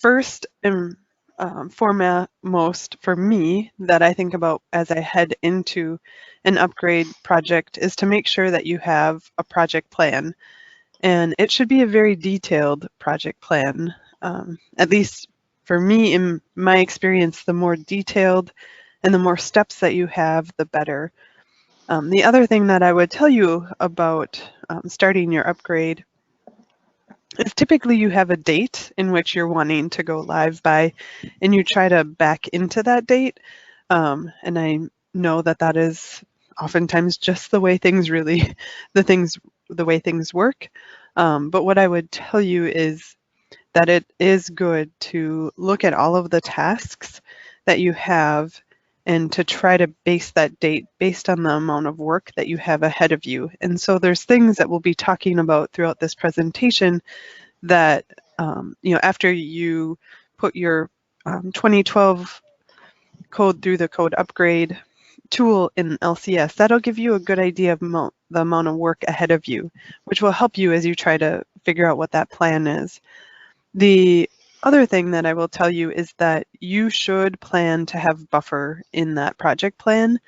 first and foremost for me that I think about as I head into an upgrade project is to make sure that you have a project plan. And it should be a very detailed project plan. At least for me, in my experience, the more detailed and the more steps that you have, the better. The other thing that I would tell you about starting your upgrade is typically you have a date in which you're wanting to go live by, and you try to back into that date. And I know that that is oftentimes just the way things really, the way things work. But what I would tell you is that it is good to look at all of the tasks that you have and to try to base that date based on the amount of work that you have ahead of you. And so there's things that we'll be talking about throughout this presentation that, after you put your 2012 code through the code upgrade tool in LCS, that'll give you a good idea of the amount of work ahead of you, which will help you as you try to figure out what that plan is. The other thing that I will tell you is that you should plan to have buffer in that project plan.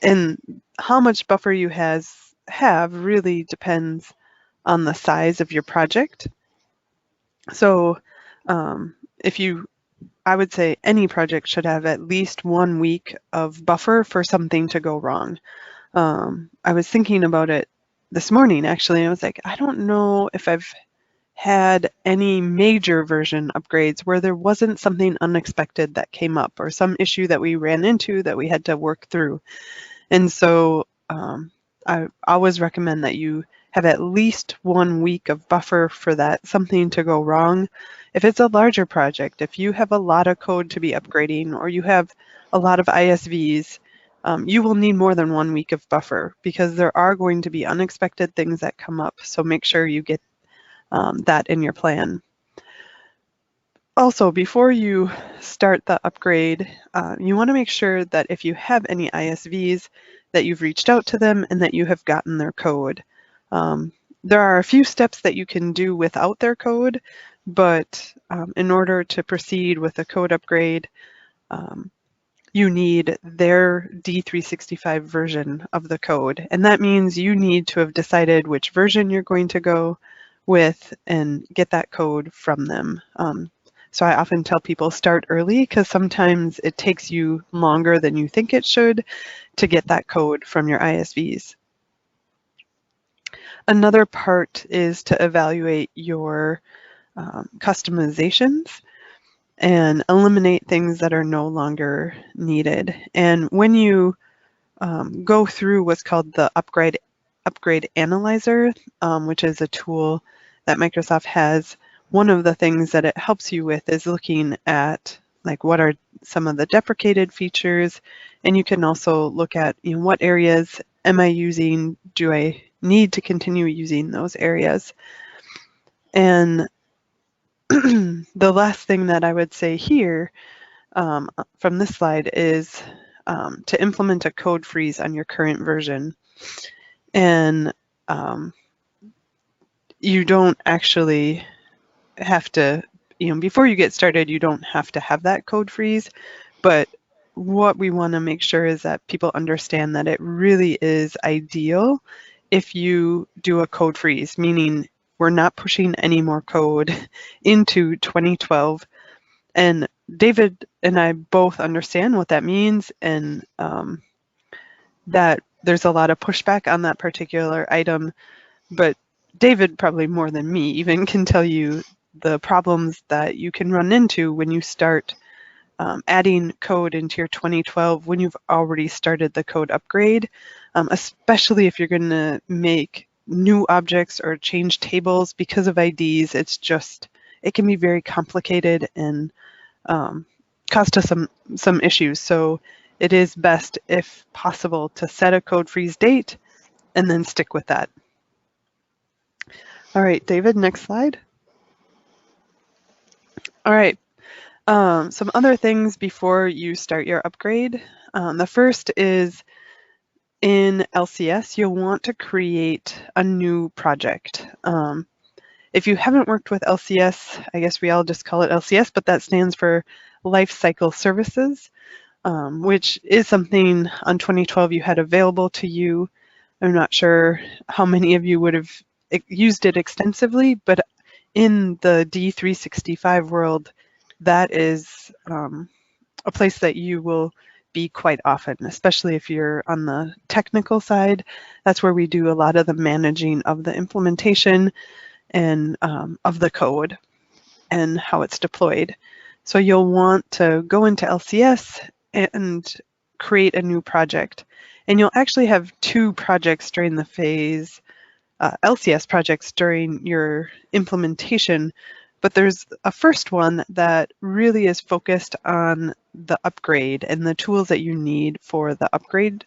And how much buffer you have really depends on the size of your project. So I would say any project should have at least 1 week of buffer for something to go wrong. I was thinking about it this morning, actually. I was like, I don't know if I've had any major version upgrades where there wasn't something unexpected that came up or some issue that we ran into that we had to work through. And so I always recommend that you have at least 1 week of buffer for that, something to go wrong. If it's a larger project, if you have a lot of code to be upgrading or you have a lot of ISVs, you will need more than 1 week of buffer because there are going to be unexpected things that come up. So make sure you get that in your plan. Also, before you start the upgrade, you want to make sure that if you have any ISVs, that you've reached out to them and that you have gotten their code. There are a few steps that you can do without their code, but in order to proceed with a code upgrade, you need their D365 version of the code. And that means you need to have decided which version you're going to go with and get that code from them. So I often tell people start early because sometimes it takes you longer than you think it should to get that code from your ISVs. Another part is to evaluate your customizations and eliminate things that are no longer needed. And when you go through what's called the upgrade analyzer, which is a tool that Microsoft has, one of the things that it helps you with is looking at like what are some of the deprecated features, and you can also look at what areas am I using, do I need to continue using those areas. And the last thing that I would say here from this slide is to implement a code freeze on your current version. And you don't actually have to, before you get started, you don't have to have that code freeze. But what we want to make sure is that people understand that it really is ideal if you do a code freeze, meaning we're not pushing any more code into 2012. And David and I both understand what that means, and that there's a lot of pushback on that particular item. But David, probably more than me, even can tell you the problems that you can run into when you start adding code into your 2012 when you've already started the code upgrade, especially if you're going to make new objects or change tables because of IDs. It can be very complicated and cause us some issues. So it is best, if possible, to set a code freeze date and then stick with that. All right, David, next slide. All right, some other things before you start your upgrade. The first is in LCS, you'll want to create a new project. If you haven't worked with LCS, I guess we all just call it LCS, but that stands for Life Cycle Services, which is something on 2012 you had available to you. I'm not sure how many of you would have used it extensively, but in the D365 world, that is a place that you will be quite often, especially if you're on the technical side. That's where we do a lot of the managing of the implementation and of the code and how it's deployed. So you'll want to go into LCS and create a new project. And you'll actually have two projects during the phase, LCS projects during your implementation, but there's a first one that really is focused on the upgrade and the tools that you need for the upgrade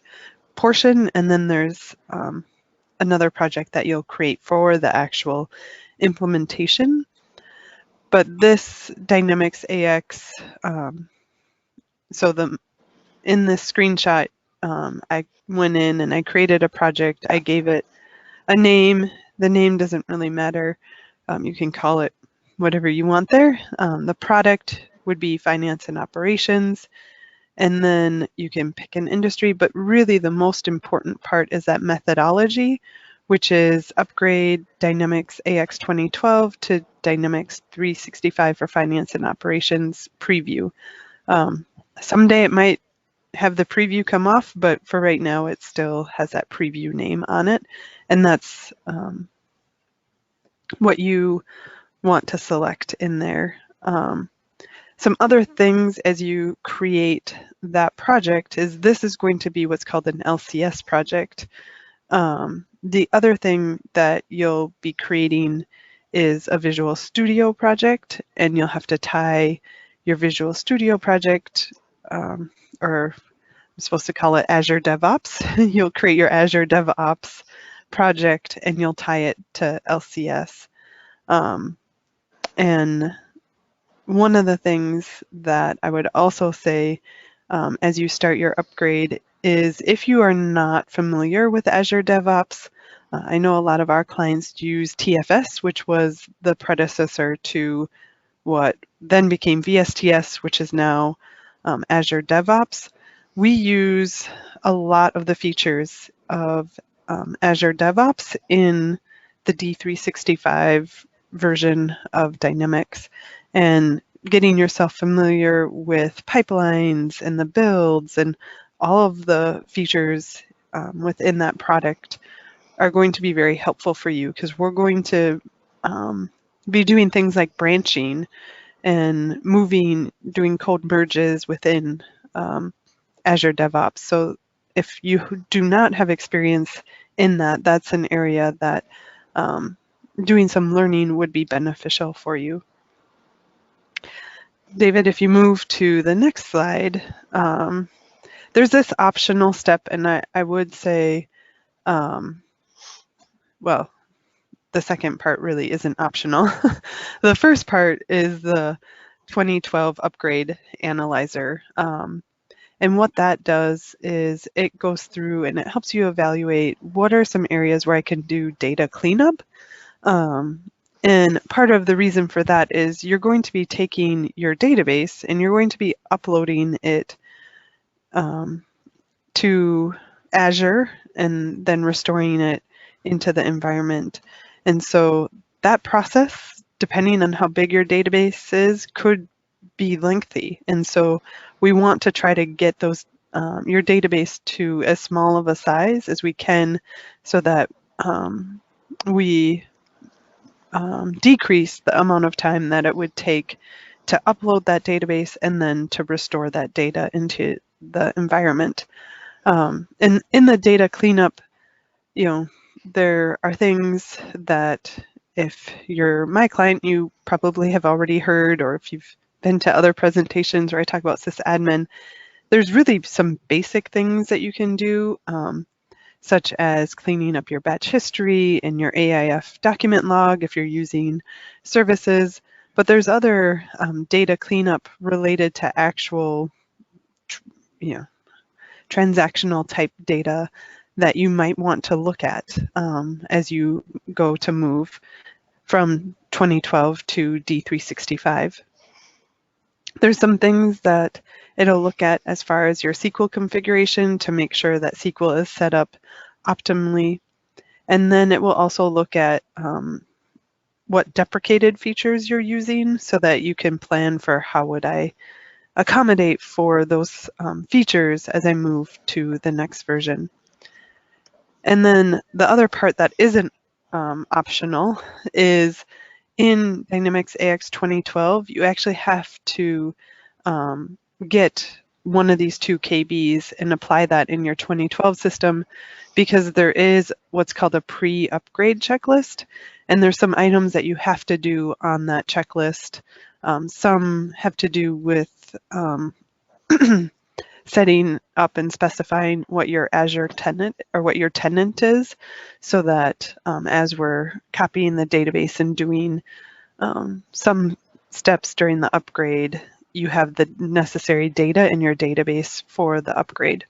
portion. And then there's another project that you'll create for the actual implementation. But this Dynamics AX, in this screenshot, I went in and I created a project. I gave it a name. The name doesn't really matter. You can call it whatever you want there. The product would be finance and operations. And then you can pick an industry, but really the most important part is that methodology, which is upgrade Dynamics AX 2012 to Dynamics 365 for finance and operations preview. Someday it might have the preview come off, but for right now it still has that preview name on it. And that's what you want to select in there. Some other things as you create that project is this is going to be what's called an LCS project. The other thing that you'll be creating is a Visual Studio project, and you'll have to tie your Visual Studio project, or I'm supposed to call it Azure Devops. You'll create your Azure DevOps project and you'll tie it to LCS. And one of the things that I would also say as you start your upgrade is if you are not familiar with Azure DevOps, I know a lot of our clients use TFS, which was the predecessor to what then became VSTS, which is now Azure DevOps. We use a lot of the features of Azure DevOps in the D365 version of Dynamics, and getting yourself familiar with pipelines and the builds and all of the features within that product are going to be very helpful for you, because we're going to be doing things like branching and doing code merges within Azure DevOps. So if you do not have experience in that, that's an area that doing some learning would be beneficial for you. David, if you move to the next slide, there's this optional step, and I would say, well, the second part really isn't optional. The first part is the 2012 upgrade analyzer. And what that does is it goes through and it helps you evaluate what are some areas where I can do data cleanup. And part of the reason for that is you're going to be taking your database and you're going to be uploading it to Azure and then restoring it into the environment. And so that process, depending on how big your database is, could be lengthy. And so we want to try to get those your database to as small of a size as we can, so that we decrease the amount of time that it would take to upload that database and then to restore that data into the environment. And in the data cleanup, there are things that if you're my client, you probably have already heard, or if you've been to other presentations where I talk about sysadmin, there's really some basic things that you can do, such as cleaning up your batch history and your AIF document log if you're using services. But there's other data cleanup related to actual, transactional type data that you might want to look at as you go to move. from 2012 to D365. There's some things that it'll look at as far as your SQL configuration to make sure that SQL is set up optimally. And then it will also look at what deprecated features you're using so that you can plan for how would I accommodate for those features as I move to the next version. And then the other part that isn't optional is in Dynamics AX 2012, you actually have to get one of these 2 KBs and apply that in your 2012 system, because there is what's called a pre-upgrade checklist, and there's some items that you have to do on that checklist. Some have to do with setting up and specifying what your Azure tenant or what your tenant is, so that as we're copying the database and doing some steps during the upgrade, you have the necessary data in your database for the upgrade.